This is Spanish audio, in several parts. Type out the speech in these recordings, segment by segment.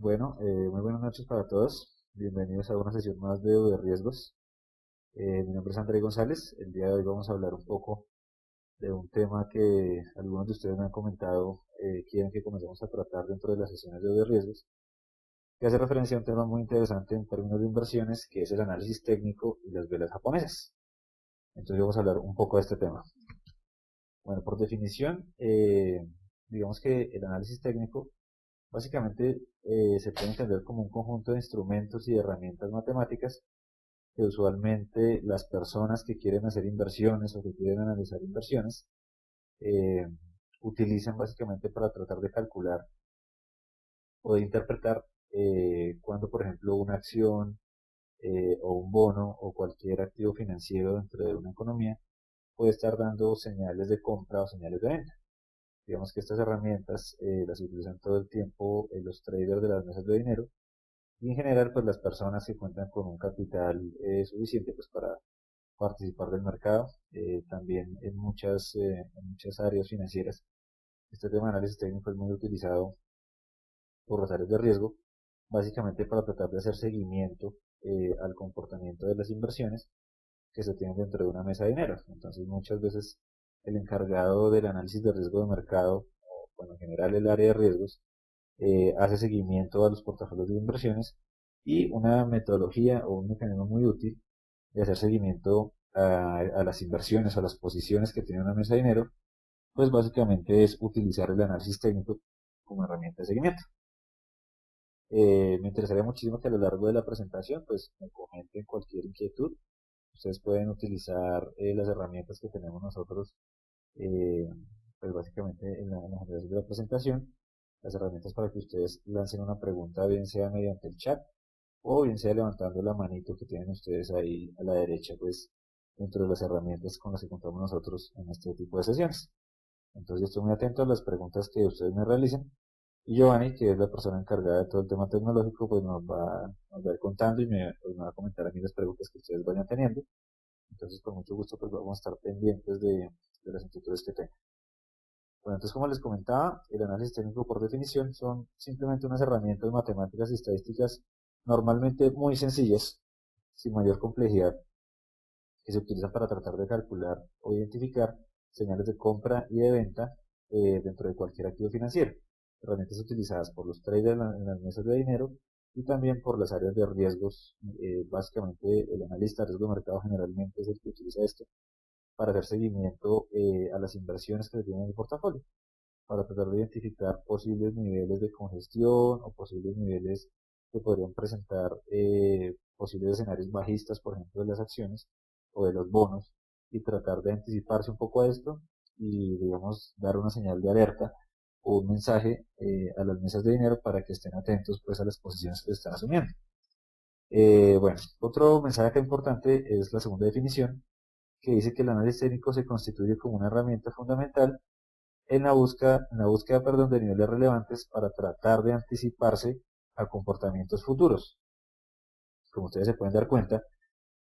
Muy buenas noches para todos. Bienvenidos a una sesión más de riesgos. Mi nombre es André González. El día de hoy vamos a hablar un poco de un tema que algunos de ustedes me han comentado, quieren que comencemos a tratar dentro de las sesiones de riesgos, que hace referencia a un tema muy interesante en términos de inversiones, que es el análisis técnico y las velas japonesas. Entonces vamos a hablar un poco de este tema. Bueno, por definición, digamos que el análisis técnico básicamente se puede entender como un conjunto de instrumentos y herramientas matemáticas que usualmente las personas que quieren hacer inversiones o que quieren analizar inversiones eh, utilizan básicamente para tratar de calcular o de interpretar cuando, por ejemplo, una acción o un bono o cualquier activo financiero dentro de una economía puede estar dando señales de compra o señales de venta. Digamos que estas herramientas las utilizan todo el tiempo los traders de las mesas de dinero y en general pues las personas que cuentan con un capital suficiente pues para participar del mercado. También en muchas áreas financieras este tema de análisis técnico es muy utilizado por las áreas de riesgo, básicamente para tratar de hacer seguimiento al comportamiento de las inversiones que se tienen dentro de una mesa de dinero. Entonces muchas veces el encargado del análisis de riesgo de mercado, o bueno, en general el área de riesgos, hace seguimiento a los portafolios de inversiones, y una metodología o un mecanismo muy útil de hacer seguimiento a las inversiones, a las posiciones que tiene una mesa de dinero, pues básicamente es utilizar el análisis técnico como herramienta de seguimiento. Me interesaría muchísimo que a lo largo de la presentación pues me comenten cualquier inquietud. Ustedes pueden utilizar las herramientas que tenemos nosotros, eh, pues básicamente en la generación de la presentación, las herramientas para que ustedes lancen una pregunta, bien sea mediante el chat o bien sea levantando la manito que tienen ustedes ahí a la derecha, pues dentro de las herramientas con las que contamos nosotros en este tipo de sesiones. Entonces yo estoy muy atento a las preguntas que ustedes me realicen, y Giovanni, que es la persona encargada de todo el tema tecnológico, pues nos va a ir contando y pues me va a comentar a mí las preguntas que ustedes vayan teniendo. Entonces con mucho gusto pues vamos a estar pendientes de las inquietudes que tengan. Bueno, entonces como les comentaba, el análisis técnico por definición son simplemente unas herramientas matemáticas y estadísticas normalmente muy sencillas, sin mayor complejidad, que se utilizan para tratar de calcular o identificar señales de compra y de venta dentro de cualquier activo financiero. Herramientas utilizadas por los traders en las mesas de dinero y también por las áreas de riesgos. Básicamente el analista de riesgo de mercado generalmente es el que utiliza esto para hacer seguimiento a las inversiones que se tienen en el portafolio, para tratar de identificar posibles niveles de congestión o posibles niveles que podrían presentar posibles escenarios bajistas, por ejemplo, de las acciones o de los bonos, y tratar de anticiparse un poco a esto y, digamos, dar una señal de alerta o un mensaje a las mesas de dinero para que estén atentos pues a las posiciones que se están asumiendo. Bueno, otro mensaje acá importante es la segunda definición, que dice que el análisis técnico se constituye como una herramienta fundamental en la búsqueda, perdón, de niveles relevantes para tratar de anticiparse a comportamientos futuros. Como ustedes se pueden dar cuenta,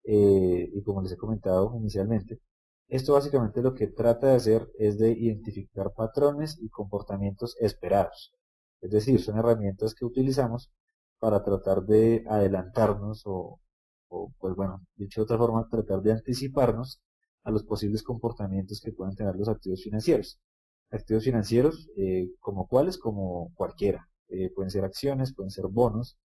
y como les he comentado inicialmente, esto básicamente lo que trata de hacer es de identificar patrones y comportamientos esperados. Es decir, son herramientas que utilizamos para tratar de adelantarnos pues bueno, dicho de otra forma, tratar de anticiparnos a los posibles comportamientos que pueden tener los activos financieros. Activos financieros, como cuáles, como cualquiera. Pueden ser acciones, pueden ser bonos,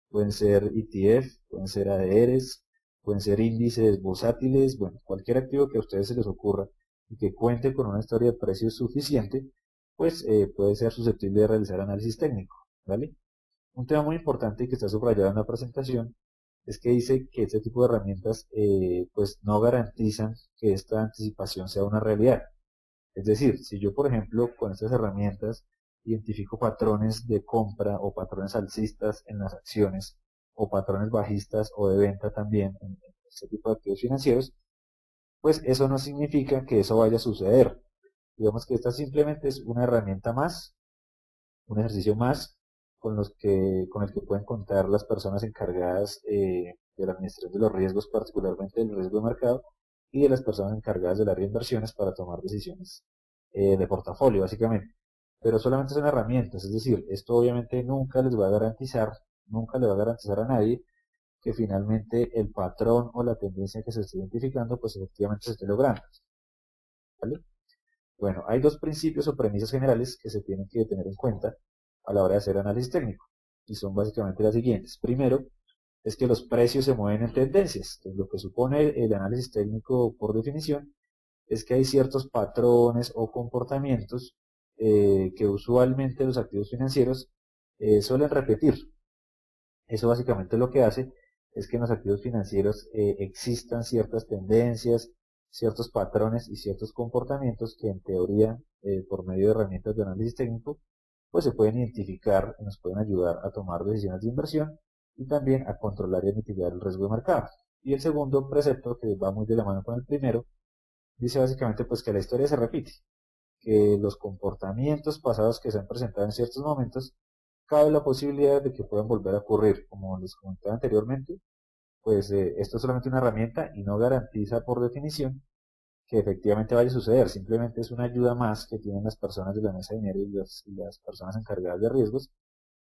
pueden ser ETF, pueden ser ADRs, pueden ser índices bursátiles, bueno, cualquier activo que a ustedes se les ocurra y que cuente con una historia de precios suficiente, pues puede ser susceptible de realizar análisis técnico, ¿vale? Un tema muy importante que está subrayado en la presentación es que dice que este tipo de herramientas pues no garantizan que esta anticipación sea una realidad. Es decir, si yo, por ejemplo, con estas herramientas identifico patrones de compra o patrones alcistas en las acciones o patrones bajistas o de venta también en este tipo de activos financieros, pues eso no significa que eso vaya a suceder. Digamos que esta simplemente es una herramienta más, un ejercicio más con el que pueden contar las personas encargadas de la administración de los riesgos, particularmente del riesgo de mercado, y de las personas encargadas del área de inversiones para tomar decisiones de portafolio, básicamente. pero solamente son herramientas, es decir, esto obviamente nunca le va a garantizar a nadie que finalmente el patrón o la tendencia que se esté identificando, pues efectivamente se esté logrando, ¿vale? Bueno, hay dos principios o premisas generales que se tienen que tener en cuenta a la hora de hacer análisis técnico, y son básicamente las siguientes. Primero, es que los precios se mueven en tendencias. Entonces, lo que supone el análisis técnico por definición es que hay ciertos patrones o comportamientos que usualmente los activos financieros suelen repetir. Eso básicamente lo que hace es que en los activos financieros existan ciertas tendencias, ciertos patrones y ciertos comportamientos que en teoría, por medio de herramientas de análisis técnico, pues se pueden identificar y nos pueden ayudar a tomar decisiones de inversión y también a controlar y a mitigar el riesgo de mercado. Y el segundo precepto, que va muy de la mano con el primero, dice básicamente pues que la historia se repite, que los comportamientos pasados que se han presentado en ciertos momentos, cabe la posibilidad de que puedan volver a ocurrir. Como les comentaba anteriormente, pues esto es solamente una herramienta y no garantiza por definición que efectivamente vaya a suceder, simplemente es una ayuda más que tienen las personas de la mesa de dinero y las personas encargadas de riesgos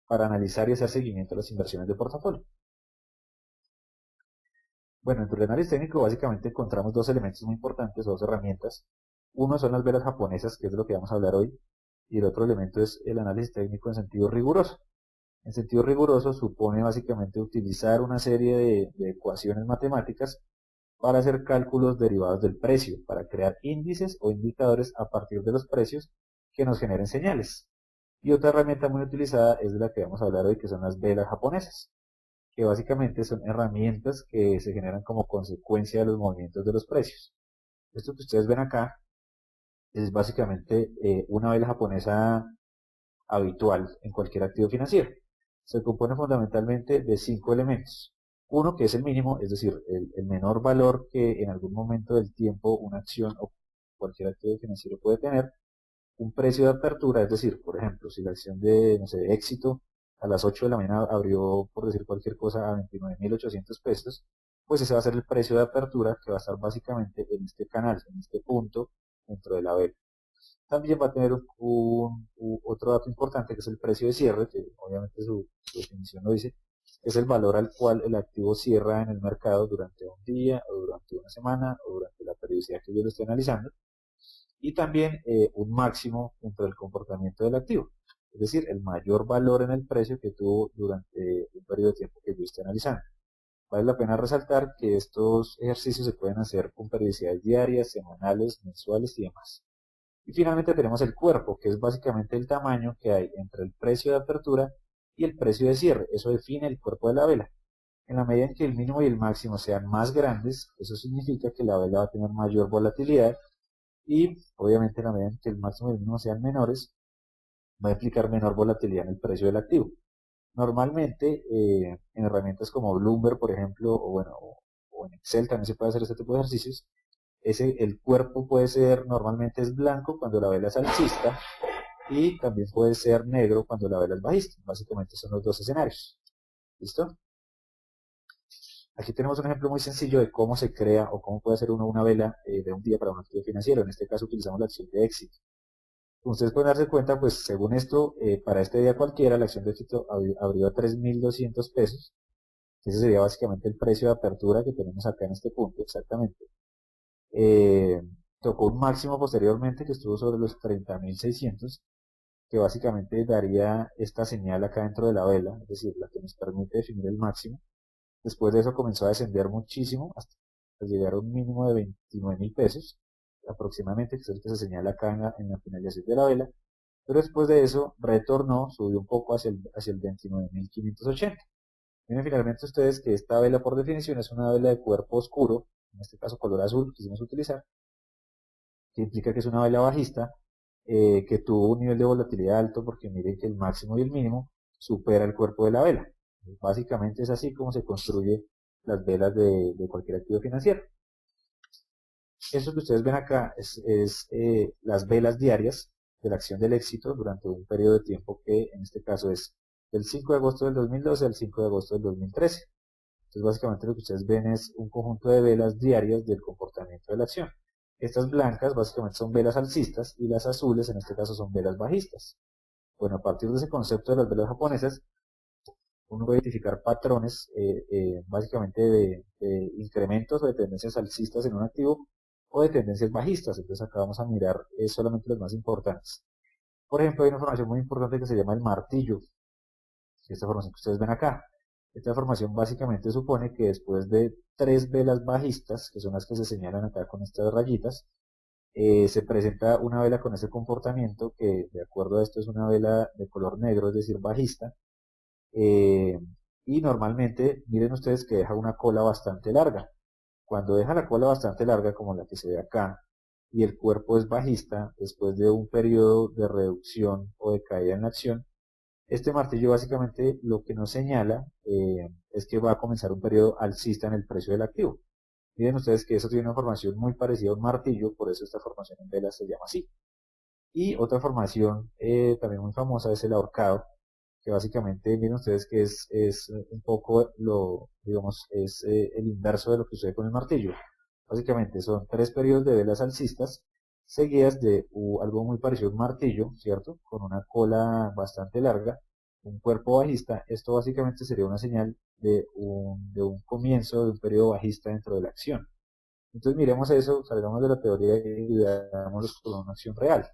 para analizar y hacer seguimiento a las inversiones de portafolio. Bueno, dentro del análisis técnico básicamente encontramos dos elementos muy importantes, dos herramientas. Uno son las velas japonesas, que es de lo que vamos a hablar hoy, y el otro elemento es el análisis técnico en sentido riguroso. En sentido riguroso supone básicamente utilizar una serie de ecuaciones matemáticas para hacer cálculos derivados del precio, para crear índices o indicadores a partir de los precios que nos generen señales. Y otra herramienta muy utilizada es de la que vamos a hablar hoy, que son las velas japonesas, que básicamente son herramientas que se generan como consecuencia de los movimientos de los precios. Esto que ustedes ven acá es básicamente una vela japonesa habitual en cualquier activo financiero. Se compone fundamentalmente de 5 elementos. Uno, que es el mínimo, es decir, el menor valor que en algún momento del tiempo una acción o cualquier activo financiero puede tener. Un precio de apertura, es decir, por ejemplo, si la acción de, no sé, de Éxito a las 8 de la mañana abrió, por decir cualquier cosa, a 29.800 pesos, pues ese va a ser el precio de apertura que va a estar básicamente en este canal, en este punto dentro de la vela. También va a tener otro dato importante, que es el precio de cierre, que obviamente su definición lo dice, es el valor al cual el activo cierra en el mercado durante un día, o durante una semana, o durante la periodicidad que yo lo estoy analizando. Y también un máximo dentro del comportamiento del activo, es decir, el mayor valor en el precio que tuvo durante un periodo de tiempo que yo esté analizando. Vale la pena resaltar que estos ejercicios se pueden hacer con periodicidades diarias, semanales, mensuales y demás. Y finalmente tenemos el cuerpo, que es básicamente el tamaño que hay entre el precio de apertura y el precio de cierre. Eso define el cuerpo de la vela. En la medida en que el mínimo y el máximo sean más grandes, eso significa que la vela va a tener mayor volatilidad, y obviamente en la medida en que el máximo y el mínimo sean menores, va a implicar menor volatilidad en el precio del activo. Normalmente en herramientas como Bloomberg, por ejemplo, o en Excel también se puede hacer este tipo de ejercicios. El cuerpo puede ser, normalmente es blanco cuando la vela es alcista, y también puede ser negro cuando la vela es bajista. Básicamente son los dos escenarios. ¿Listo? Aquí tenemos un ejemplo muy sencillo de cómo se crea o cómo puede hacer uno una vela de un día para un activo financiero. En este caso utilizamos la acción de Éxito. Como ustedes pueden darse cuenta, pues según esto, para este día cualquiera, la acción de Éxito abrió a 3.200 pesos. Ese sería básicamente el precio de apertura que tenemos acá en este punto, exactamente. Tocó un máximo posteriormente que estuvo sobre los 30.600, que básicamente daría esta señal acá dentro de la vela, es decir, la que nos permite definir el máximo. Después de eso comenzó a descender muchísimo hasta llegar a un mínimo de 29.000 pesos aproximadamente, que es el que se señala acá en la finalización de la vela. Pero después de eso retornó, subió un poco hacia el 29.580. Miren finalmente ustedes que esta vela por definición es una vela de cuerpo oscuro, en este caso color azul quisimos utilizar, que implica que es una vela bajista, que tuvo un nivel de volatilidad alto, porque miren que el máximo y el mínimo supera el cuerpo de la vela. Básicamente es así como se construye las velas de cualquier activo financiero. Eso que ustedes ven acá es las velas diarias de la acción del Éxito durante un periodo de tiempo que en este caso es del 5 de agosto del 2012 al 5 de agosto del 2013. Entonces básicamente lo que ustedes ven es un conjunto de velas diarias del comportamiento de la acción. Estas blancas básicamente son velas alcistas y las azules en este caso son velas bajistas. Bueno, a partir de ese concepto de las velas japonesas, uno puede identificar patrones básicamente de incrementos o de tendencias alcistas en un activo o de tendencias bajistas. Entonces acá vamos a mirar solamente los más importantes. Por ejemplo, hay una formación muy importante que se llama el martillo, que es esta formación que ustedes ven acá. Esta formación básicamente supone que después de 3 velas bajistas, que son las que se señalan acá con estas rayitas, se presenta una vela con ese comportamiento que de acuerdo a esto es una vela de color negro, es decir, bajista, eh, y normalmente miren ustedes que deja una cola bastante larga. Cuando deja la cola bastante larga como la que se ve acá y el cuerpo es bajista después de un periodo de reducción o de caída en la acción, este martillo básicamente lo que nos señala es que va a comenzar un periodo alcista en el precio del activo. Miren ustedes que eso tiene una formación muy parecida a un martillo, por eso esta formación en velas se llama así. Y otra formación también muy famosa es el ahorcado, que básicamente miren ustedes que es un poco digamos, es el inverso de lo que sucede con el martillo. Básicamente son 3 periodos de velas alcistas seguidas de algo muy parecido a un martillo, ¿cierto? Con una cola bastante larga, un cuerpo bajista. Esto básicamente sería una señal de un comienzo de un periodo bajista dentro de la acción. Entonces miremos eso, salgamos de la teoría y veámoslo con una acción real.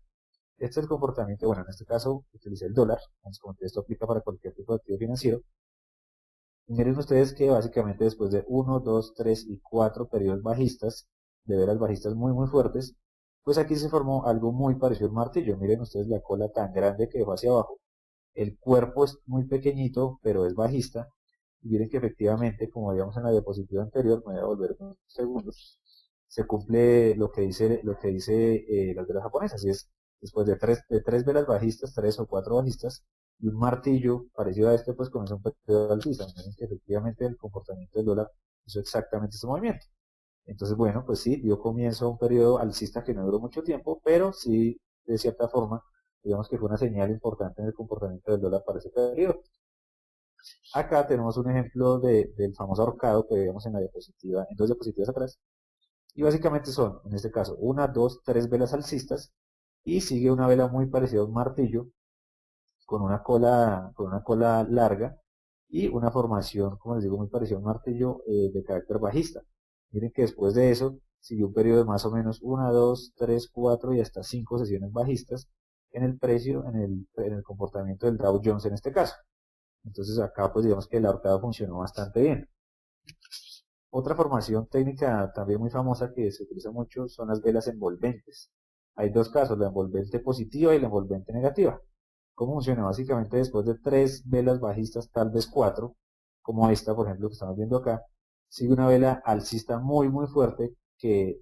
Este es el comportamiento, bueno, en este caso utilicé el dólar, como que esto aplica para cualquier tipo de activo financiero. Y miren ustedes que básicamente después de 1, 2, 3 y 4 periodos bajistas, de velas bajistas muy muy fuertes, pues aquí se formó algo muy parecido al martillo. Miren ustedes la cola tan grande que dejó hacia abajo. El cuerpo es muy pequeñito, pero es bajista. Y miren que efectivamente, como veíamos en la diapositiva anterior, me voy a volver unos segundos, se cumple lo que dice las velas japonesas, y es después de tres velas bajistas, 3 o 4 bajistas, y un martillo parecido a este, pues comenzó un periodo alcista. Miren que efectivamente el comportamiento del dólar hizo exactamente este movimiento. Entonces, bueno, pues sí, dio comienzo a un periodo alcista que no duró mucho tiempo, pero sí, de cierta forma, digamos que fue una señal importante en el comportamiento del dólar para ese periodo. Acá tenemos un ejemplo del famoso ahorcado que veíamos en la diapositiva, en 2 diapositivas atrás, y básicamente son, en este caso, 1, 2, 3 velas alcistas, y sigue una vela muy parecida a un martillo, con una cola larga, y una formación, como les digo, muy parecida a un martillo de carácter bajista. Miren que después de eso, siguió un periodo de más o menos 1, 2, 3, 4 y hasta 5 sesiones bajistas en el precio, en el comportamiento del Dow Jones en este caso. Entonces acá pues digamos que el ahorcado funcionó bastante bien. Otra formación técnica también muy famosa que se utiliza mucho son las velas envolventes. Hay 2 casos, la envolvente positiva y la envolvente negativa. ¿Cómo funciona? Básicamente después de 3 velas bajistas, tal vez 4, como esta por ejemplo que estamos viendo acá, sigue una vela alcista muy muy fuerte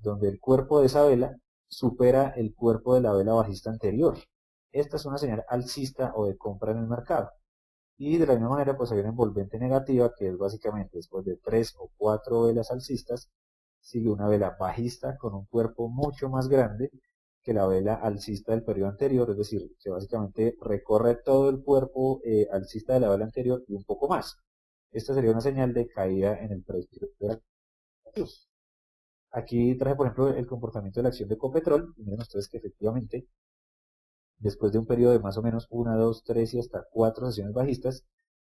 donde el cuerpo de esa vela supera el cuerpo de la vela bajista anterior. Esta es una señal alcista o de compra en el mercado. Y de la misma manera, pues hay una envolvente negativa que es básicamente después de 3 o 4 velas alcistas, sigue una vela bajista con un cuerpo mucho más grande que la vela alcista del periodo anterior, es decir, que básicamente recorre todo el cuerpo alcista de la vela anterior y un poco más. Esta sería una señal de caída en el precio de activos. Aquí traje, por ejemplo, el comportamiento de la acción de Copetrol, y miren ustedes que efectivamente después de un periodo de más o menos 1, 2, 3 y hasta 4 sesiones bajistas,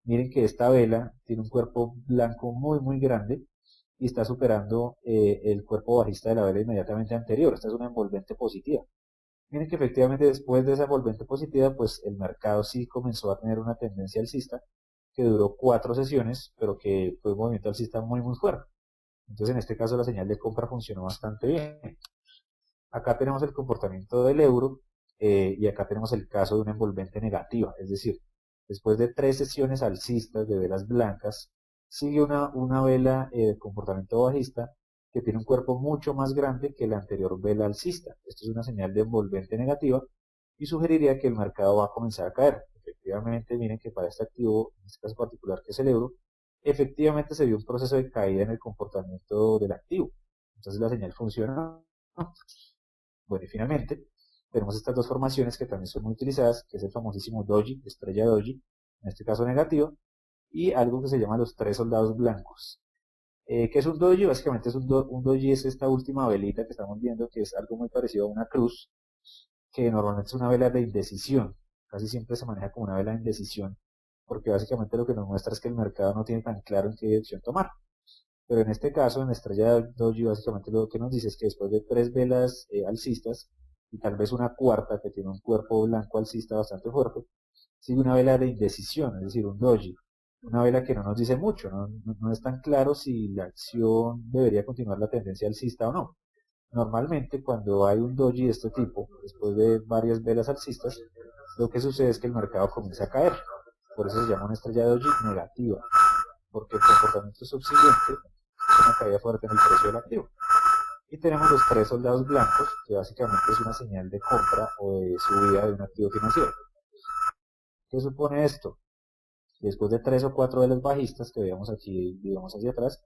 miren que esta vela tiene un cuerpo blanco muy muy grande y está superando el cuerpo bajista de la vela inmediatamente anterior. Esta es una envolvente positiva. Miren que efectivamente después de esa envolvente positiva, pues el mercado sí comenzó a tener una tendencia alcista que duró 4 sesiones, pero que fue un movimiento alcista muy muy fuerte. Entonces en este caso la señal de compra funcionó bastante bien. Acá tenemos el comportamiento del euro y acá tenemos el caso de una envolvente negativa, es decir, después de 3 sesiones alcistas de velas blancas, sigue una vela de comportamiento bajista que tiene un cuerpo mucho más grande que la anterior vela alcista. Esto es una señal de envolvente negativa y sugeriría que el mercado va a comenzar a caer. Efectivamente, miren que para este activo, en este caso particular que es el euro, efectivamente se vio un proceso de caída en el comportamiento del activo. Entonces la señal funciona. Bueno, y finalmente tenemos estas 2 formaciones que también son muy utilizadas, que es el famosísimo doji, estrella doji, en este caso negativo, y algo que se llama los 3 soldados blancos. ¿Qué es un doji? Básicamente un doji es esta última velita que estamos viendo, que es algo muy parecido a una cruz, que normalmente es una vela de indecisión. casi siempre se maneja como una vela de indecisión, porque básicamente lo que nos muestra es que el mercado no tiene tan claro en qué dirección tomar. Pero en este caso, en estrella doji, básicamente lo que nos dice es que después de tres velas alcistas y tal vez una cuarta que tiene un cuerpo blanco alcista bastante fuerte, sigue una vela de indecisión, es decir, un doji. Una vela que no nos dice mucho, no es tan claro si la acción debería continuar la tendencia alcista o no. Normalmente cuando hay un doji de este tipo, después de varias velas alcistas, lo que sucede es que el mercado comienza a caer. Por eso se llama una estrella doji negativa, porque el comportamiento subsiguiente es una caída fuerte en el precio del activo. Y tenemos los tres soldados blancos, que básicamente es una señal de compra o de subida de un activo financiero. ¿Qué supone esto? Después de tres o cuatro velas bajistas que veamos aquí, digamos hacia atrás,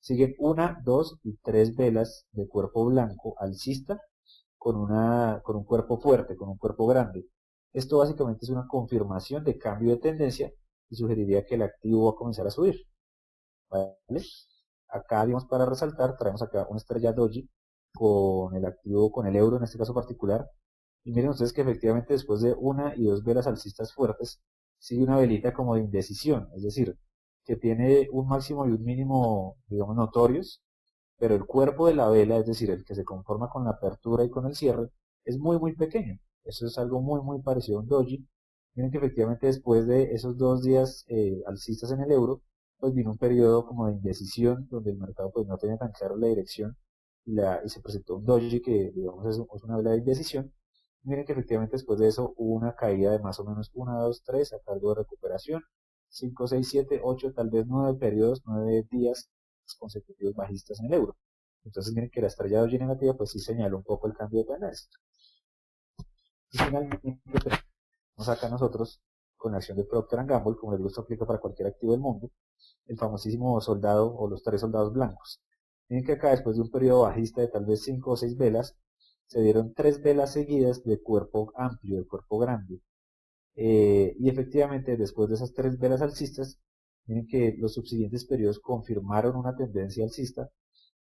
siguen una, dos y tres velas de cuerpo blanco alcista con un cuerpo fuerte, con un cuerpo grande. Esto básicamente es una confirmación de cambio de tendencia y sugeriría que el activo va a comenzar a subir. ¿Vale? Acá, digamos, para resaltar, traemos acá una estrella doji con el activo, con el euro en este caso particular. Y miren ustedes que efectivamente después de una y dos velas alcistas fuertes, sigue una velita como de indecisión, es decir, que tiene un máximo y un mínimo, digamos, notorios, pero el cuerpo de la vela, es decir, el que se conforma con la apertura y con el cierre, es muy pequeño. Eso es algo muy parecido a un doji. Miren que efectivamente después de esos 2 días alcistas en el euro, pues vino un periodo como de indecisión, donde el mercado pues no tenía tan claro la dirección y se presentó un doji que digamos es una vela de indecisión. Miren que efectivamente después de eso hubo una caída de más o menos 1, 2, 3 a cargo de recuperación, 5, 6, 7, 8, tal vez 9 periodos, 9 días consecutivos bajistas en el euro. Entonces miren que la estrella doji negativa pues sí señala un poco el cambio de tendencia. Y finalmente tenemos acá nosotros con la acción de Procter Gamble, como les gusta aplica para cualquier activo del mundo, el famosísimo soldado o los tres soldados blancos. Miren que acá después de un periodo bajista de tal vez 5 o 6 velas, se dieron 3 velas seguidas de cuerpo amplio, de cuerpo grande. Y efectivamente después de esas 3 velas alcistas, miren que los subsiguientes periodos confirmaron una tendencia alcista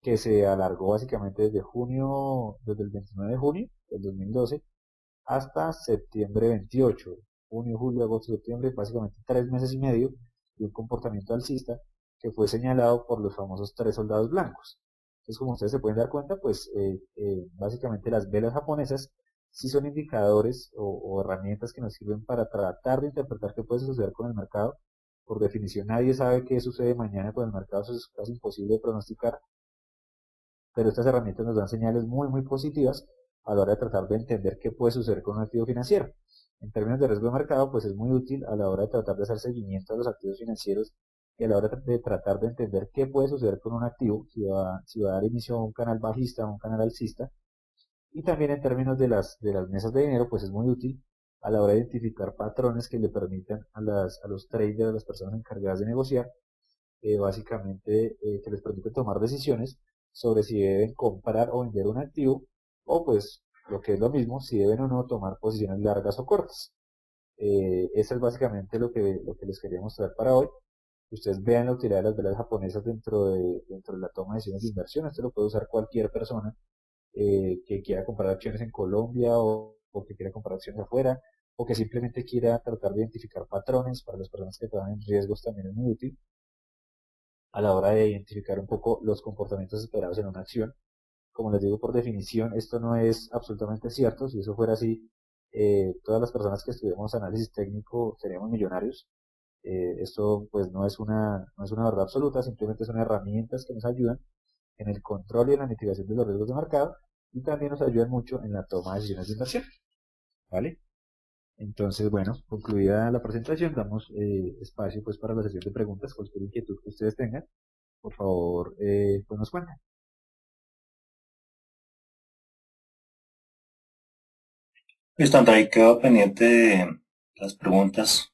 que se alargó básicamente desde el 29 de junio del 2012 hasta septiembre 28, junio, julio, agosto, septiembre, básicamente 3 meses y medio de un comportamiento alcista que fue señalado por los famosos tres soldados blancos. Entonces, como ustedes se pueden dar cuenta, pues básicamente las velas japonesas sí son indicadores o herramientas que nos sirven para tratar de interpretar qué puede suceder con el mercado. Por definición, nadie sabe qué sucede mañana con el mercado, eso es casi imposible de pronosticar, pero estas herramientas nos dan señales muy positivas a la hora de tratar de entender qué puede suceder con un activo financiero. En términos de riesgo de mercado, pues es muy útil a la hora de tratar de hacer seguimiento a los activos financieros y a la hora de tratar de entender qué puede suceder con un activo, si va a dar inicio a un canal bajista o un canal alcista. Y también en términos de las mesas de dinero, pues es muy útil a la hora de identificar patrones que le permitan a los traders, a las personas encargadas de negociar, básicamente que les permite tomar decisiones sobre si deben comprar o vender un activo, o pues lo que es lo mismo, si deben o no tomar posiciones largas o cortas. Eso es básicamente lo que les quería mostrar para hoy. Ustedes vean la utilidad de las velas japonesas dentro de la toma de decisiones de inversión. Esto lo puede usar cualquier persona que quiera comprar acciones en Colombia o que quiera comprar acciones afuera, o que simplemente quiera tratar de identificar patrones. Para las personas que trabajan en riesgos también es muy útil a la hora de identificar un poco los comportamientos esperados en una acción. Como les digo, por definición, esto no es absolutamente cierto. Si eso fuera así, todas las personas que estudiamos análisis técnico seríamos millonarios. Esto pues no es una verdad absoluta, simplemente son herramientas que nos ayudan en el control y en la mitigación de los riesgos de mercado y también nos ayudan mucho en la toma de decisiones de inversión. ¿Vale? Entonces, bueno, concluida la presentación, damos espacio pues para la sesión de preguntas, cualquier inquietud que ustedes tengan, por favor, pues nos cuentan. Listo, André, ahí quedo pendiente de las preguntas.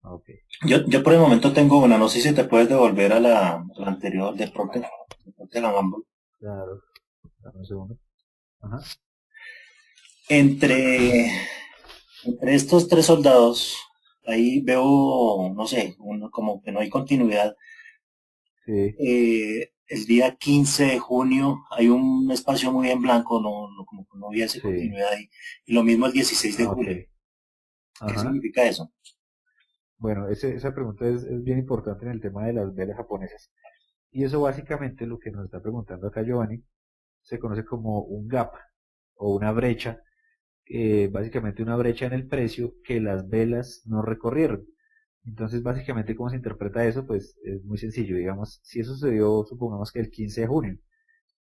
Ok, Yo por el momento tengo una, no sé si te puedes devolver a la anterior de Procter Gamble. claro, dame un segundo. Ajá, Entre, entre estos tres soldados, ahí veo, no sé, como que no hay continuidad. sí, el día 15 de junio hay un espacio muy en blanco, como que no hubiese Sí, continuidad ahí. Y lo mismo el 16 de ah, ok. julio. ¿Qué Ajá. significa eso? Bueno, esa pregunta es bien importante en el tema de las velas japonesas. Y eso básicamente lo que nos está preguntando acá Giovanni se conoce como un gap o una brecha, básicamente una brecha en el precio que las velas no recorrieron. Entonces, básicamente, ¿cómo se interpreta eso? Pues es muy sencillo, digamos, si eso sucedió, supongamos que el 15 de junio,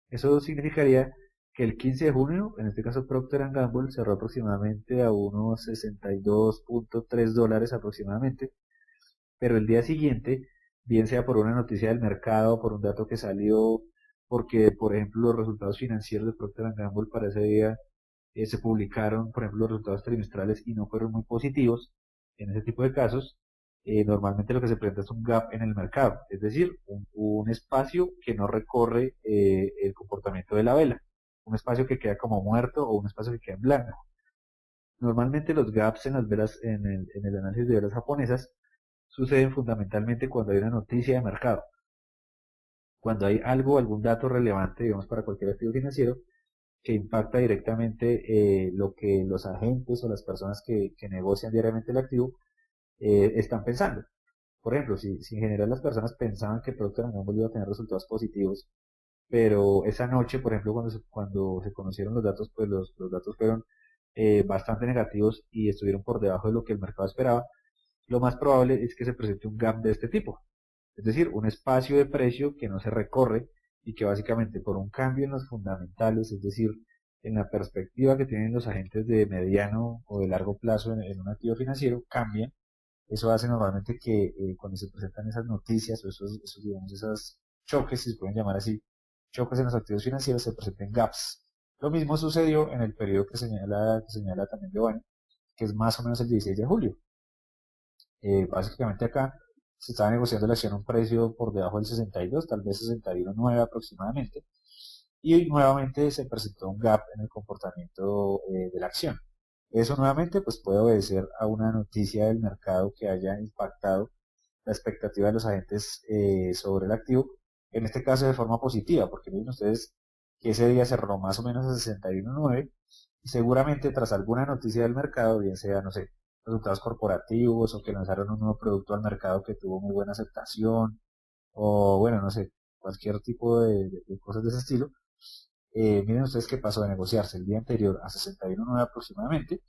eso significaría que el 15 de junio, en este caso Procter Gamble, cerró aproximadamente a unos 62.3 dólares aproximadamente, pero el día siguiente, bien sea por una noticia del mercado, por un dato que salió, porque, por ejemplo, los resultados financieros de Procter Gamble para ese día se publicaron, por ejemplo, los resultados trimestrales y no fueron muy positivos, en ese tipo de casos, normalmente lo que se presenta es un gap en el mercado, es decir, un espacio que no recorre el comportamiento de la vela, un espacio que queda como muerto o un espacio que queda en blanco. Normalmente los gaps en las velas, en el análisis de velas japonesas, suceden fundamentalmente cuando hay una noticia de mercado, cuando hay algo, algún dato relevante, digamos, para cualquier activo financiero, que impacta directamente lo que los agentes o las personas que negocian diariamente el activo están pensando. Por ejemplo, si en general las personas pensaban que Procter Gamble iba a tener resultados positivos, pero esa noche, por ejemplo, cuando se conocieron los datos, pues los datos fueron bastante negativos y estuvieron por debajo de lo que el mercado esperaba, lo más probable es que se presente un gap de este tipo. Es decir, un espacio de precio que no se recorre y que básicamente por un cambio en los fundamentales, es decir, en la perspectiva que tienen los agentes de mediano o de largo plazo en un activo financiero, cambia. Eso hace normalmente que cuando se presentan esas noticias o digamos, esos choques, si se pueden llamar así, choques en los activos financieros, se presenten gaps. Lo mismo sucedió en el periodo que señala también Giovanni, que es más o menos el 16 de julio. Básicamente acá se estaba negociando la acción a un precio por debajo del 62, tal vez 61.9 aproximadamente, y nuevamente se presentó un gap en el comportamiento de la acción. Eso nuevamente pues puede obedecer a una noticia del mercado que haya impactado la expectativa de los agentes sobre el activo, en este caso de forma positiva, porque miren ustedes que ese día cerró más o menos a 61.9 y seguramente tras alguna noticia del mercado, bien sea, no sé, resultados corporativos o que lanzaron un nuevo producto al mercado que tuvo muy buena aceptación o bueno, no sé, cualquier tipo de cosas de ese estilo. Miren ustedes qué pasó de negociarse el día anterior a 61.9 aproximadamente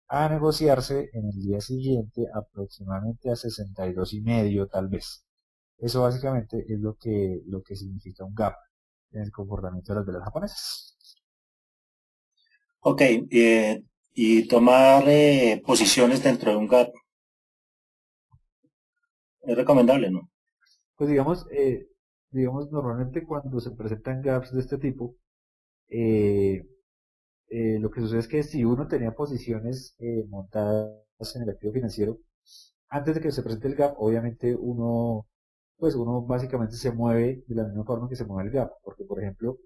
a negociarse en el día siguiente aproximadamente a 62.5 tal vez. Eso básicamente es lo que significa un gap en el comportamiento de las velas japonesas. Ok, y tomar posiciones dentro de un gap es recomendable, ¿no? Pues digamos normalmente cuando se presentan gaps de este tipo, eh, lo que sucede es que si uno tenía posiciones montadas en el activo financiero, antes de que se presente el gap, obviamente uno básicamente se mueve de la misma forma que se mueve el gap, porque por ejemplo,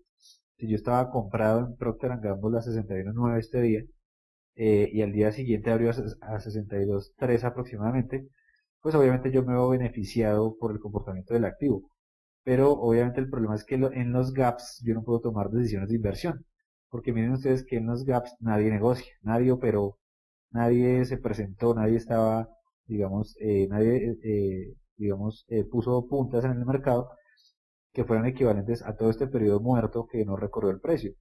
si yo estaba comprado en Procter Gamble a 61.9 este día, y al día siguiente abrió a 62.3 aproximadamente, pues obviamente yo me veo beneficiado por el comportamiento del activo. Pero obviamente el problema es que en los gaps yo no puedo tomar decisiones de inversión. Porque miren ustedes que en los gaps nadie negocia, nadie operó, nadie se presentó, nadie estaba, digamos, nadie, puso puntas en el mercado que fueran equivalentes a todo este periodo muerto que no recorrió el precio.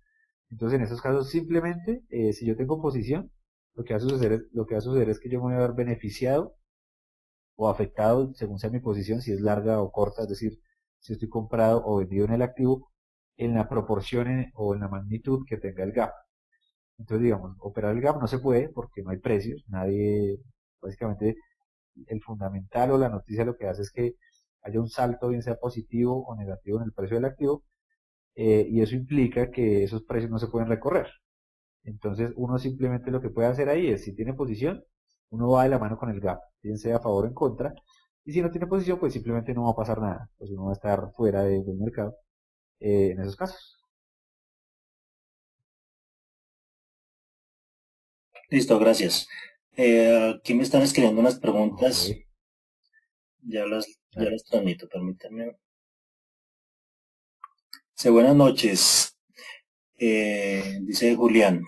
Entonces, en esos casos, simplemente, si yo tengo posición, lo que va a suceder es que yo me voy a ver beneficiado o afectado según sea mi posición, si es larga o corta, es decir, si estoy comprado o vendido en el activo, en la proporción o en la magnitud que tenga el gap. Entonces, digamos, operar el gap no se puede porque no hay precios, nadie, básicamente, el fundamental o la noticia lo que hace es que haya un salto, bien sea positivo o negativo en el precio del activo, y eso implica que esos precios no se pueden recorrer. Entonces, uno simplemente lo que puede hacer ahí es, si tiene posición, uno va de la mano con el gap, bien sea a favor o en contra, y si no tiene posición, pues simplemente no va a pasar nada, pues uno va a estar fuera del mercado en esos casos. Listo, gracias. Aquí me están escribiendo unas Ok, preguntas, ya las dale. transmito, permítanme. Sí, buenas noches, dice Julián.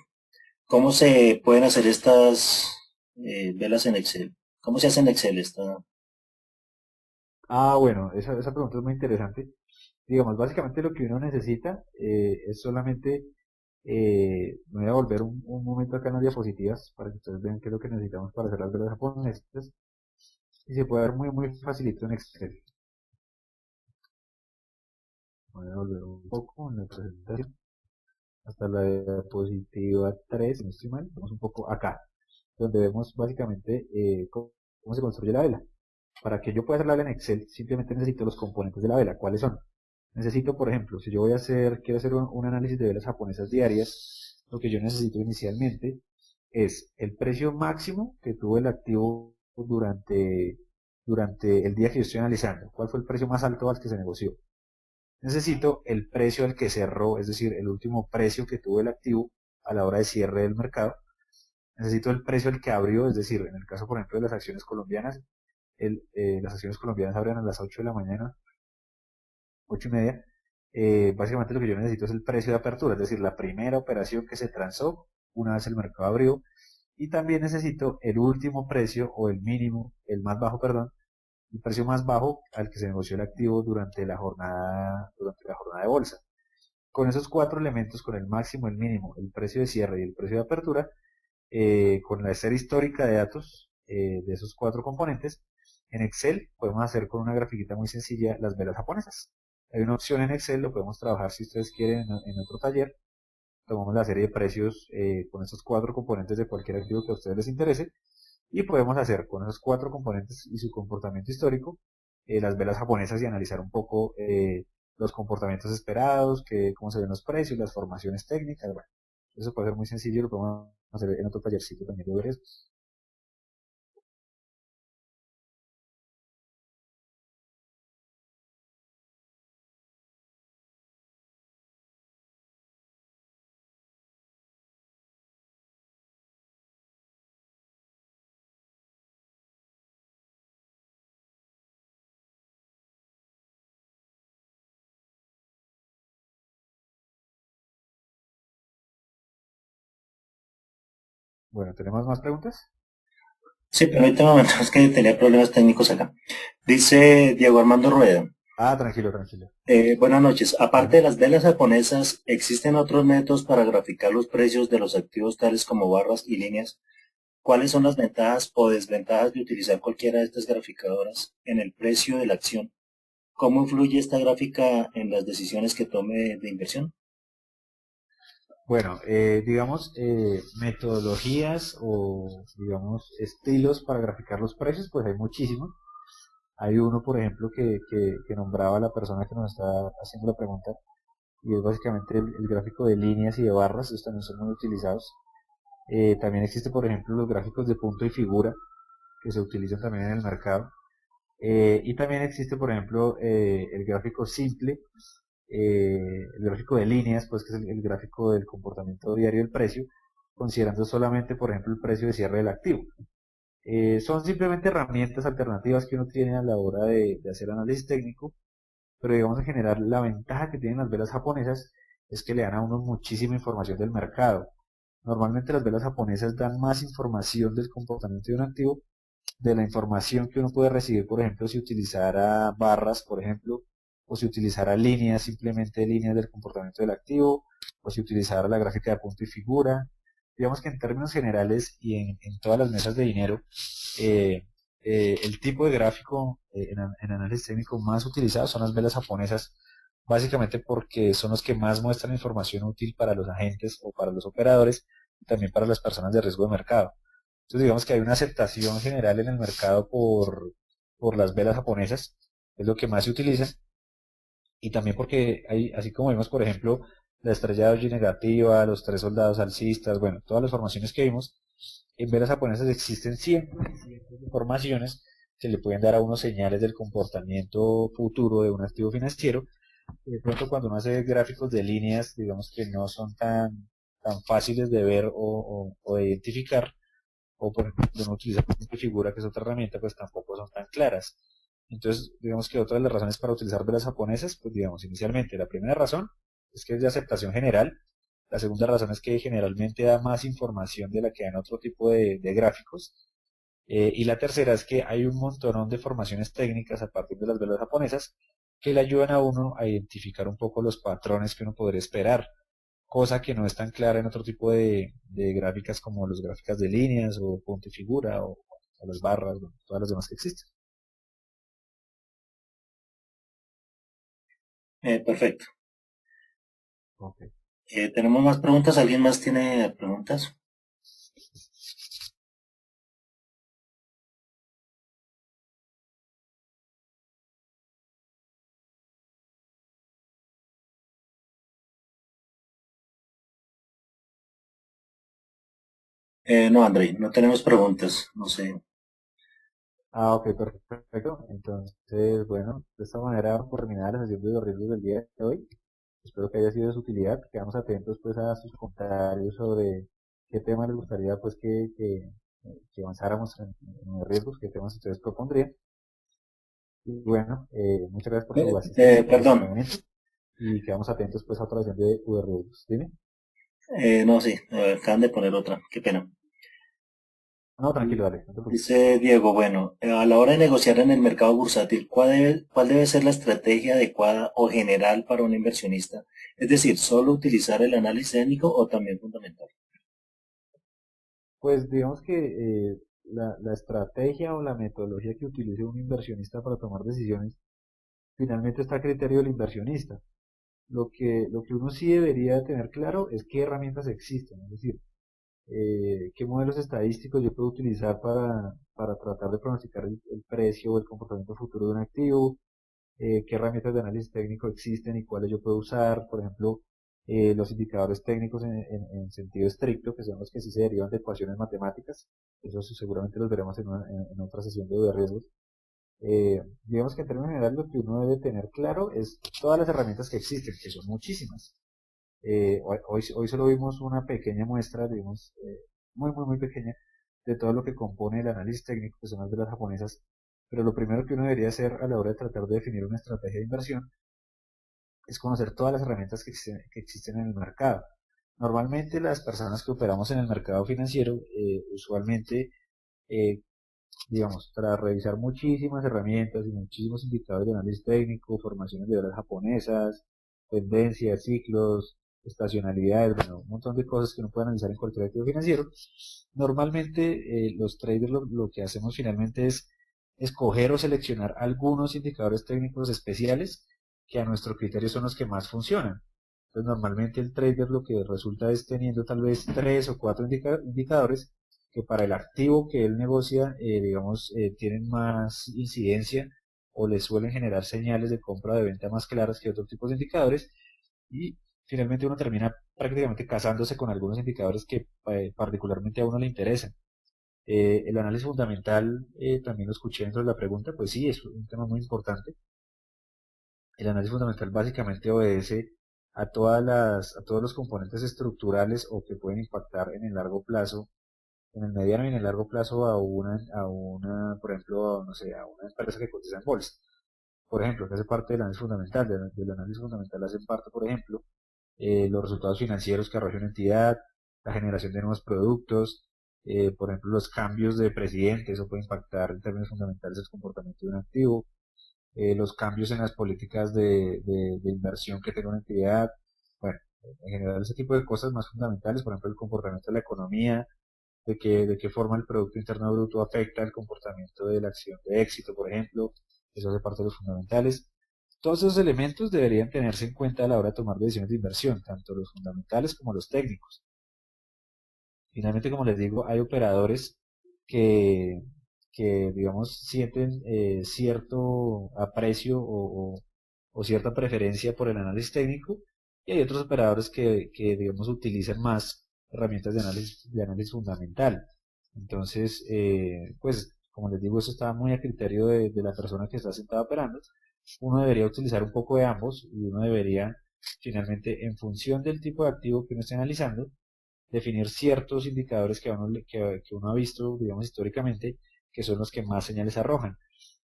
¿Cómo se pueden hacer estas velas en Excel? ¿Cómo se hace en Excel esta? Bueno, esa pregunta es muy interesante. Digamos, básicamente lo que uno necesita es solamente, me voy a volver un momento acá en las diapositivas para que ustedes vean qué es lo que necesitamos para hacer las velas japonesas y se puede ver muy muy facilito en Excel. Voy a volver un poco en la presentación hasta la diapositiva 3, si no estoy mal, vamos un poco acá, donde vemos básicamente cómo se construye la vela. Para que yo pueda hacer la vela en Excel, simplemente necesito los componentes de la vela. ¿Cuáles son? Necesito, por ejemplo, si yo quiero hacer un análisis de velas japonesas diarias, lo que yo necesito inicialmente es el precio máximo que tuvo el activo durante el día que yo estoy analizando. ¿Cuál fue el precio más alto al que se negoció? Necesito el precio al que cerró, es decir, el último precio que tuvo el activo a la hora de cierre del mercado. Necesito el precio al que abrió, es decir, en el caso, por ejemplo, de las acciones colombianas, las acciones colombianas abren a las 8 de la mañana, 8:30. Básicamente lo que yo necesito es el precio de apertura, es decir, la primera operación que se transó una vez el mercado abrió. Y también necesito el último precio o el mínimo, el más bajo, perdón, el precio más bajo al que se negoció el activo durante la jornada de bolsa. Con esos cuatro elementos, con el máximo, el mínimo, el precio de cierre y el precio de apertura, con la serie histórica de datos de esos cuatro componentes, en Excel podemos hacer con una grafiquita muy sencilla las velas japonesas. Hay una opción en Excel, lo podemos trabajar si ustedes quieren en otro taller. Tomamos la serie de precios con esos cuatro componentes de cualquier activo que a ustedes les interese y podemos hacer con esos cuatro componentes y su comportamiento histórico las velas japonesas y analizar un poco los comportamientos esperados, cómo se ven los precios, las formaciones técnicas. Bueno, eso puede ser muy sencillo, lo podemos hacer en otro tallercito también de veres. Bueno, ¿tenemos más preguntas? Sí, pero ahorita momento es que tenía problemas técnicos acá. Dice Diego Armando Rueda. Tranquilo, tranquilo. Buenas noches. Aparte Dígame. de las velas japonesas, ¿existen otros métodos para graficar los precios de los activos tales como barras y líneas? ¿Cuáles son las ventajas o desventajas de utilizar cualquiera de estas graficadoras en el precio de la acción? ¿Cómo influye esta gráfica en las decisiones que tome de inversión? Bueno, digamos, metodologías o, digamos, estilos para graficar los precios, pues hay muchísimos. Hay uno, por ejemplo, que nombraba la persona que nos está haciendo la pregunta, y es básicamente el gráfico de líneas y de barras, estos también son muy utilizados. También existe, por ejemplo, los gráficos de punto y figura, que se utilizan también en el mercado. Y también existe, por ejemplo, el gráfico simple, el gráfico de líneas, pues que es el gráfico del comportamiento diario del precio, considerando solamente, por ejemplo, el precio de cierre del activo. Son simplemente herramientas alternativas que uno tiene a la hora de hacer análisis técnico, pero digamos en general la ventaja que tienen las velas japonesas es que le dan a uno muchísima información del mercado. Normalmente las velas japonesas dan más información del comportamiento de un activo de la información que uno puede recibir, por ejemplo, si utilizara barras, por ejemplo, o si utilizara líneas, simplemente líneas del comportamiento del activo, o si utilizara la gráfica de punto y figura. Digamos que en términos generales y en todas las mesas de dinero, eh, el tipo de gráfico en análisis técnico más utilizado son las velas japonesas, básicamente porque son los que más muestran información útil para los agentes o para los operadores y también para las personas de riesgo de mercado. Entonces digamos que hay una aceptación general en el mercado por las velas japonesas, es lo que más se utiliza, y también porque hay, así como vimos, por ejemplo, la estrella de Doji negativa, los tres soldados alcistas, bueno, todas las formaciones que vimos, en velas japonesas existen ciertas informaciones que le pueden dar a uno señales del comportamiento futuro de un activo financiero. Y de pronto cuando uno hace gráficos de líneas, digamos que no son tan fáciles de ver o de identificar, o por ejemplo uno utiliza como figura, que es otra herramienta, pues tampoco son tan claras. Entonces, digamos que otra de las razones para utilizar velas japonesas, pues digamos, inicialmente, la primera razón es que es de aceptación general. La segunda razón es que generalmente da más información de la que da en otro tipo de gráficos. Y la tercera es que hay un montón de formaciones técnicas a partir de las velas japonesas que le ayudan a uno a identificar un poco los patrones que uno podría esperar, cosa que no es tan clara en otro tipo de gráficas como las gráficas de líneas o punto y figura o las barras, bueno, todas las demás que existen. Perfecto. Okay. ¿Tenemos más preguntas? ¿Alguien más tiene preguntas? No, André, no tenemos preguntas. No sé. Ah, ok, perfecto. Entonces, bueno, de esta manera vamos por terminar la sesión de los riesgos del día de hoy. Espero que haya sido de su utilidad. Quedamos atentos pues a sus comentarios sobre qué tema les gustaría pues que avanzáramos en los riesgos, qué temas ustedes propondrían. Y bueno, muchas gracias por su asistencia, por su Perdón. acompañamiento y quedamos atentos pues a otra sesión de riesgos. ¿Dime? No, sí, acaban de poner otra. Qué pena. No, tranquilo, dale, no te preocupes. Dice Diego, bueno, a la hora de negociar en el mercado bursátil, cuál debe ser la estrategia adecuada o general para un inversionista? Es decir, ¿solo utilizar el análisis técnico o también fundamental? Pues digamos que la estrategia o la metodología que utilice un inversionista para tomar decisiones finalmente está a criterio del inversionista. Lo que uno sí debería tener claro es qué herramientas existen, es decir, qué modelos estadísticos yo puedo utilizar para tratar de pronosticar el precio o el comportamiento futuro de un activo, qué herramientas de análisis técnico existen y cuáles yo puedo usar, por ejemplo, los indicadores técnicos en sentido estricto, que son los que sí se derivan de ecuaciones matemáticas, eso seguramente los veremos en otra sesión de riesgos. Digamos que en términos generales lo que uno debe tener claro es todas las herramientas que existen, que son muchísimas. Hoy solo vimos una pequeña muestra, digamos, muy pequeña, de todo lo que compone el análisis técnico, que son las velas japonesas, pero lo primero que uno debería hacer a la hora de tratar de definir una estrategia de inversión es conocer todas las herramientas que existen en el mercado. Normalmente las personas que operamos en el mercado financiero, usualmente, eh, digamos, tras revisar muchísimas herramientas y muchísimos indicadores de análisis técnico, formaciones de velas japonesas, tendencias, ciclos, estacionalidades, bueno, un montón de cosas que uno puede analizar en cualquier activo financiero. Normalmente los traders lo que hacemos finalmente es escoger o seleccionar algunos indicadores técnicos especiales que a nuestro criterio son los que más funcionan. Entonces normalmente el trader lo que resulta es teniendo tal vez tres o cuatro indicadores que para el activo que él negocia, digamos, tienen más incidencia o le suelen generar señales de compra o de venta más claras que otros tipos de indicadores y finalmente uno termina prácticamente casándose con algunos indicadores que particularmente a uno le interesan. El análisis fundamental, también lo escuché dentro de la pregunta, pues sí, es un tema muy importante. El análisis fundamental básicamente obedece a todos los componentes estructurales o que pueden impactar en el largo plazo, en el mediano y en el largo plazo por ejemplo, no sé, a una empresa que cotiza en bolsa. Por ejemplo, que hace parte del análisis fundamental. Del análisis fundamental hacen parte, por ejemplo, los resultados financieros que arroja una entidad, la generación de nuevos productos, por ejemplo, los cambios de presidente, eso puede impactar en términos fundamentales el comportamiento de un activo, los cambios en las políticas de inversión que tenga una entidad, bueno, en general ese tipo de cosas más fundamentales, por ejemplo, el comportamiento de la economía, de qué forma el Producto Interno Bruto afecta el comportamiento de la acción de éxito, por ejemplo, eso hace parte de los fundamentales. Todos esos elementos deberían tenerse en cuenta a la hora de tomar decisiones de inversión, tanto los fundamentales como los técnicos. Finalmente, como les digo, hay operadores que, que digamos, sienten cierto aprecio o cierta preferencia por el análisis técnico y hay otros operadores digamos, utilizan más herramientas de análisis fundamental. Entonces, pues, como les digo, eso está muy a criterio de la persona que está sentada operando. Uno debería utilizar un poco de ambos y uno debería, finalmente, en función del tipo de activo que uno esté analizando, definir ciertos indicadores que uno ha visto, digamos, históricamente, que son los que más señales arrojan.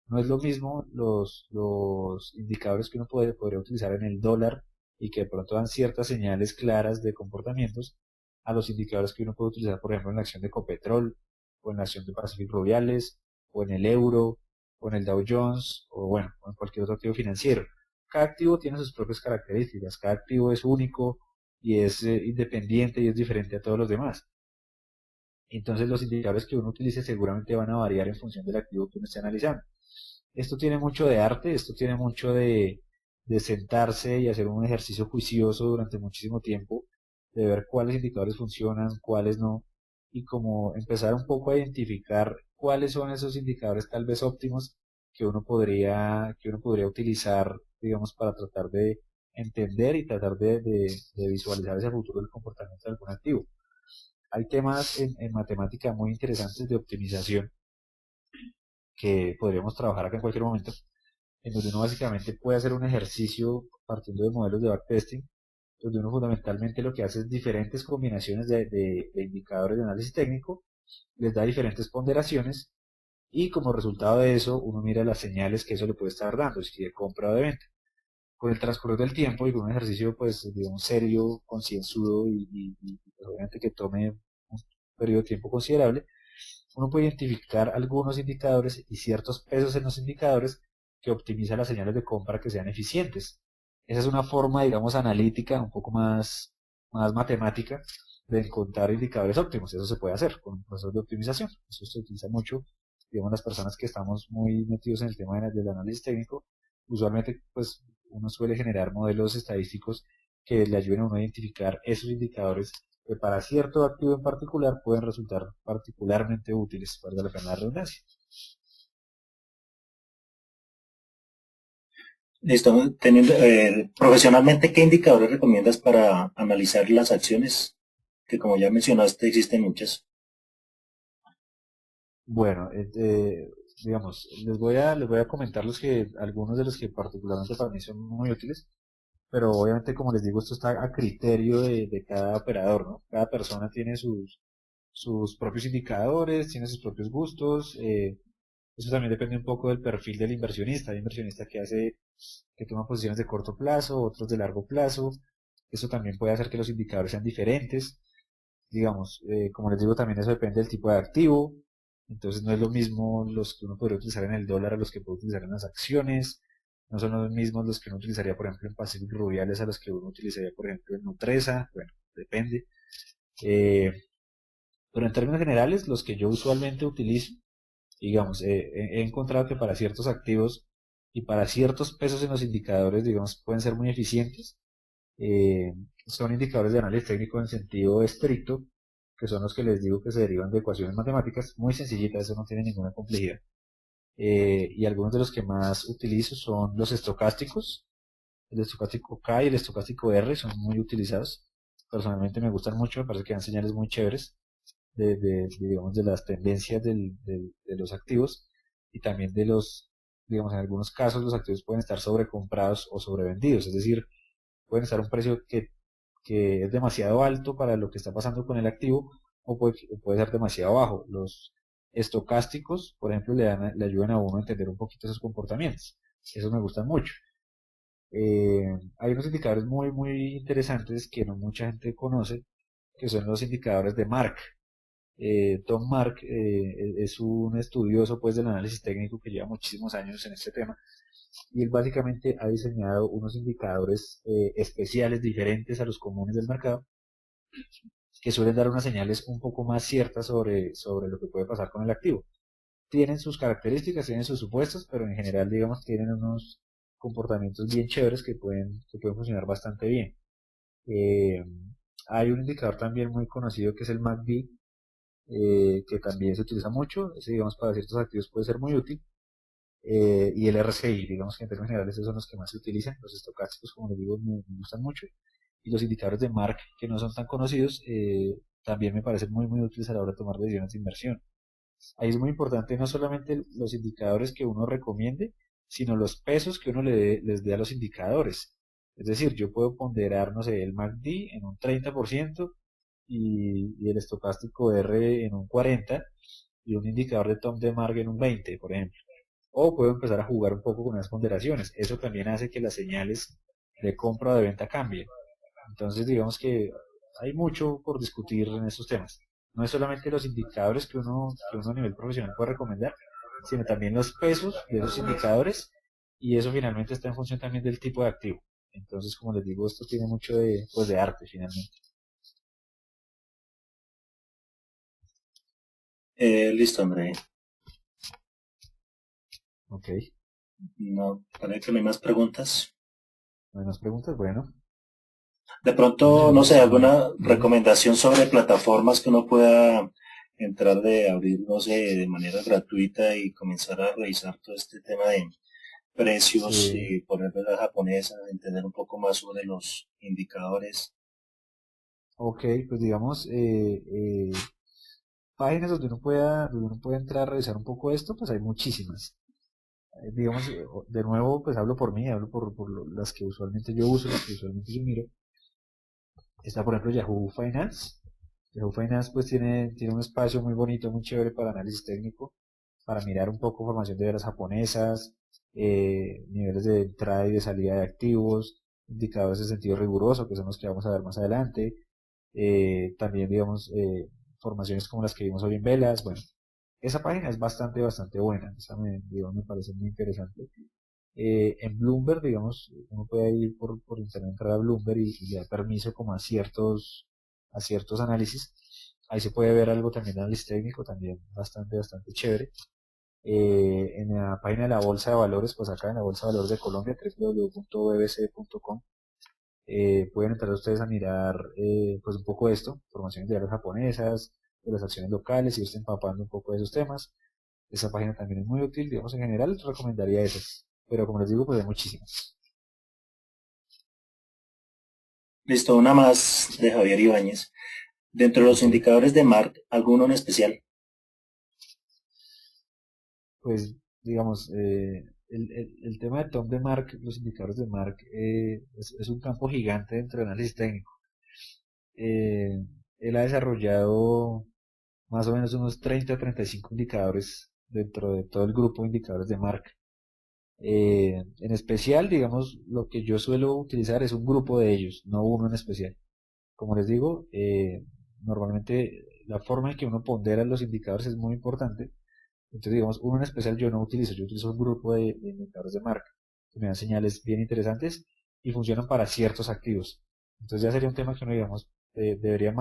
No es lo mismo los indicadores que uno podría utilizar en el dólar y que de pronto dan ciertas señales claras de comportamientos a los indicadores que uno puede utilizar, por ejemplo, en la acción de Ecopetrol, o en la acción de Pacific Rubiales, o en el euro, o en el Dow Jones, o bueno, o en cualquier otro activo financiero. Cada activo tiene sus propias características, cada activo es único y es independiente y es diferente a todos los demás. Entonces los indicadores que uno utilice seguramente van a variar en función del activo que uno esté analizando. Esto tiene mucho de arte, esto tiene mucho de sentarse y hacer un ejercicio juicioso durante muchísimo tiempo, de ver cuáles indicadores funcionan, cuáles no, y como empezar un poco a identificar cuáles son esos indicadores tal vez óptimos que uno podría utilizar, digamos, para tratar de entender y tratar de visualizar ese futuro del comportamiento de algún activo. Hay temas en matemática muy interesantes de optimización que podríamos trabajar acá en cualquier momento, en donde uno básicamente puede hacer un ejercicio partiendo de modelos de backtesting, donde uno fundamentalmente lo que hace es diferentes combinaciones de indicadores de análisis técnico, les da diferentes ponderaciones y como resultado de eso uno mira las señales que eso le puede estar dando, si de compra o de venta. Con el transcurso del tiempo y con un ejercicio pues digamos serio, concienzudo pues, obviamente que tome un periodo de tiempo considerable, uno puede identificar algunos indicadores y ciertos pesos en los indicadores que optimizan las señales de compra que sean eficientes. Esa es una forma, digamos, analítica, un poco más matemática de encontrar indicadores óptimos. Eso se puede hacer con procesos de optimización. Eso se utiliza mucho, digamos, las personas que estamos muy metidos en el tema del análisis técnico. Usualmente, pues, uno suele generar modelos estadísticos que le ayuden a uno a identificar esos indicadores que para cierto activo en particular pueden resultar particularmente útiles, valga la pena la redundancia. Listo, profesionalmente, ¿qué indicadores recomiendas para analizar las acciones? Que como ya mencionaste, existen muchas. Bueno, digamos, les voy a comentar algunos de los que particularmente para mí son muy útiles, pero obviamente como les digo, esto está a criterio de cada operador, ¿no? Cada persona tiene sus propios indicadores, tiene sus propios gustos, eso también depende un poco del perfil del inversionista. Hay inversionista que toma posiciones de corto plazo, otros de largo plazo. Eso también puede hacer que los indicadores sean diferentes. Digamos, como les digo, también eso depende del tipo de activo. Entonces no es lo mismo los que uno podría utilizar en el dólar a los que puede utilizar en las acciones. No son los mismos los que uno utilizaría, por ejemplo, en Pacific Rubiales a los que uno utilizaría, por ejemplo, en Nutresa. Bueno, depende. Eh, pero en términos generales, los que yo usualmente utilizo, digamos, he encontrado que para ciertos activos y para ciertos pesos en los indicadores, digamos, pueden ser muy eficientes. Son indicadores de análisis técnico en sentido estricto, que son los que les digo que se derivan de ecuaciones matemáticas, muy sencillitas, eso no tiene ninguna complejidad. Y algunos de los que más utilizo son los estocásticos, el estocástico K y el estocástico R son muy utilizados. Personalmente me gustan mucho, me parece que dan señales muy chéveres digamos, de las tendencias de los activos y también digamos, en algunos casos los activos pueden estar sobrecomprados o sobrevendidos, es decir, pueden estar a un precio que es demasiado alto para lo que está pasando con el activo o puede ser demasiado bajo. Los estocásticos, por ejemplo, le ayudan a uno a entender un poquito esos comportamientos. Esos me gustan mucho. Hay unos indicadores muy interesantes que no mucha gente conoce, que son los indicadores de Mark. Tom Mark es un estudioso pues del análisis técnico que lleva muchísimos años en este tema y él básicamente ha diseñado unos indicadores especiales diferentes a los comunes del mercado que suelen dar unas señales un poco más ciertas sobre lo que puede pasar con el activo. Tienen sus características, tienen sus supuestos, pero en general digamos tienen unos comportamientos bien chéveres que pueden funcionar bastante bien. Eh, Hay un indicador también muy conocido que es el MACD, que también se utiliza mucho, ese, digamos para ciertos activos puede ser muy útil, y el RSI, digamos que en términos generales esos son los que más se utilizan, los estocásticos como les digo me gustan mucho, y los indicadores de Mark que no son tan conocidos también me parecen muy útiles a la hora de tomar decisiones de inversión. Ahí es muy importante no solamente los indicadores que uno recomiende, sino los pesos que uno les dé a los indicadores. Es decir, yo puedo ponderar, no sé, el MACD en un 30% y el estocástico R en un 40% y un indicador de Tom de Mark en un 20%, por ejemplo. o puedo empezar a jugar un poco con las ponderaciones. Eso también hace que las señales de compra o de venta cambien. Entonces, digamos que hay mucho por discutir en estos temas. No es solamente los indicadores que uno a nivel profesional puede recomendar, sino también los pesos de esos indicadores, y eso finalmente está en función también del tipo de activo. Entonces, como les digo, esto tiene mucho de, pues, de arte finalmente. Listo, André. Ok, No, parece que no hay más preguntas. ¿no hay más preguntas? Bueno, De bueno, pronto, no señor, sé, alguna dime. recomendación sobre plataformas que uno pueda entrar de abrir, no sé, de manera gratuita y comenzar a revisar todo este tema de precios Sí, y ponerle la japonesa, entender un poco más sobre los indicadores. ok, pues digamos, páginas donde uno pueda entrar a revisar un poco esto, pues hay muchísimas. Digamos, de nuevo, pues hablo por mí, hablo por las que usualmente yo uso, las que usualmente yo miro. Está, por ejemplo, Yahoo Finance. Yahoo Finance pues tiene un espacio muy bonito, muy chévere para análisis técnico, para mirar un poco formación de velas japonesas, niveles de entrada y de salida de activos, indicadores de sentido riguroso, que son los que vamos a ver más adelante. También, digamos, formaciones como las que vimos hoy en velas. Bueno, esa página es bastante buena. Esa digamos, me parece muy interesante. En Bloomberg, digamos, uno puede ir por internet, entrar a Bloomberg y le da permiso como a ciertos análisis. Ahí se puede ver algo también de análisis técnico, también bastante chévere. En la página de la Bolsa de Valores, pues acá en la Bolsa de Valores de Colombia, www.bbc.com, pueden entrar ustedes a mirar pues un poco de esto, informaciones de las japonesas, de las acciones locales, y irse empapando un poco de esos temas. Esa página también es muy útil, digamos, en general recomendaría esas, pero como les digo, pues hay muchísimas. Listo, una más de Javier Ibáñez. Dentro de los Ok, indicadores de Mark, ¿alguno en especial? pues digamos, el tema de Tom de Mark, los indicadores de Mark, es un campo gigante dentro del análisis técnico. Eh, Él ha desarrollado más o menos unos 30 o 35 indicadores dentro de todo el grupo de indicadores de Mark. En especial, digamos, lo que yo suelo utilizar es un grupo de ellos, no uno en especial. Como les digo, normalmente la forma en que uno pondera los indicadores es muy importante. Entonces, digamos, uno en especial yo utilizo un grupo de indicadores de marca que me dan señales bien interesantes y funcionan para ciertos activos. Entonces ya sería un tema que uno, digamos, debería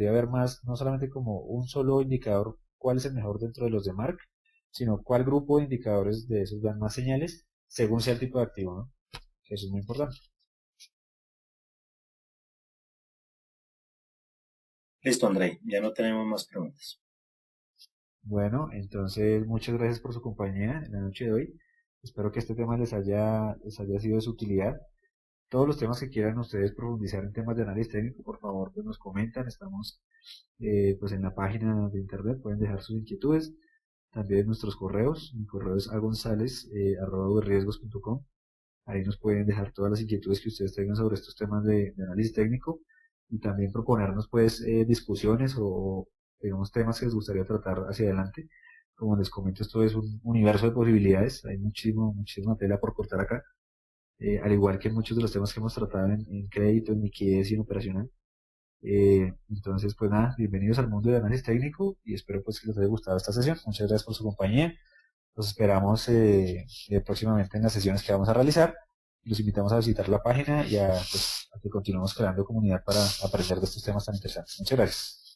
haber más, no solamente como un solo indicador, cuál es el mejor dentro de los de marca, sino cuál grupo de indicadores de esos dan más señales según sea el tipo de activo, ¿no? Que eso es muy importante. Listo, André, ya no tenemos más preguntas. Bueno, entonces muchas gracias por su compañía en la noche de hoy. Espero que este tema les haya sido de su utilidad. Todos los temas que quieran ustedes profundizar en temas de análisis técnico, por favor, pues nos comentan. Estamos pues en la página de internet, pueden dejar sus inquietudes. También nuestros correos. Mi correo es agonzales@riesgos.com. Ahí nos pueden dejar todas las inquietudes que ustedes tengan sobre estos temas de análisis técnico, y también proponernos pues discusiones o digamos temas que les gustaría tratar hacia adelante. Como les comento, esto es un universo de posibilidades, hay muchísima tela por cortar acá, al igual que en muchos de los temas que hemos tratado en crédito, en liquidez y en operacional. Entonces, pues nada, bienvenidos al mundo del análisis técnico y espero pues que les haya gustado esta sesión. Muchas gracias por su compañía. Los esperamos próximamente en las sesiones que vamos a realizar. Los invitamos a visitar la página y a que continuemos creando comunidad para aprender de estos temas tan interesantes. Muchas gracias.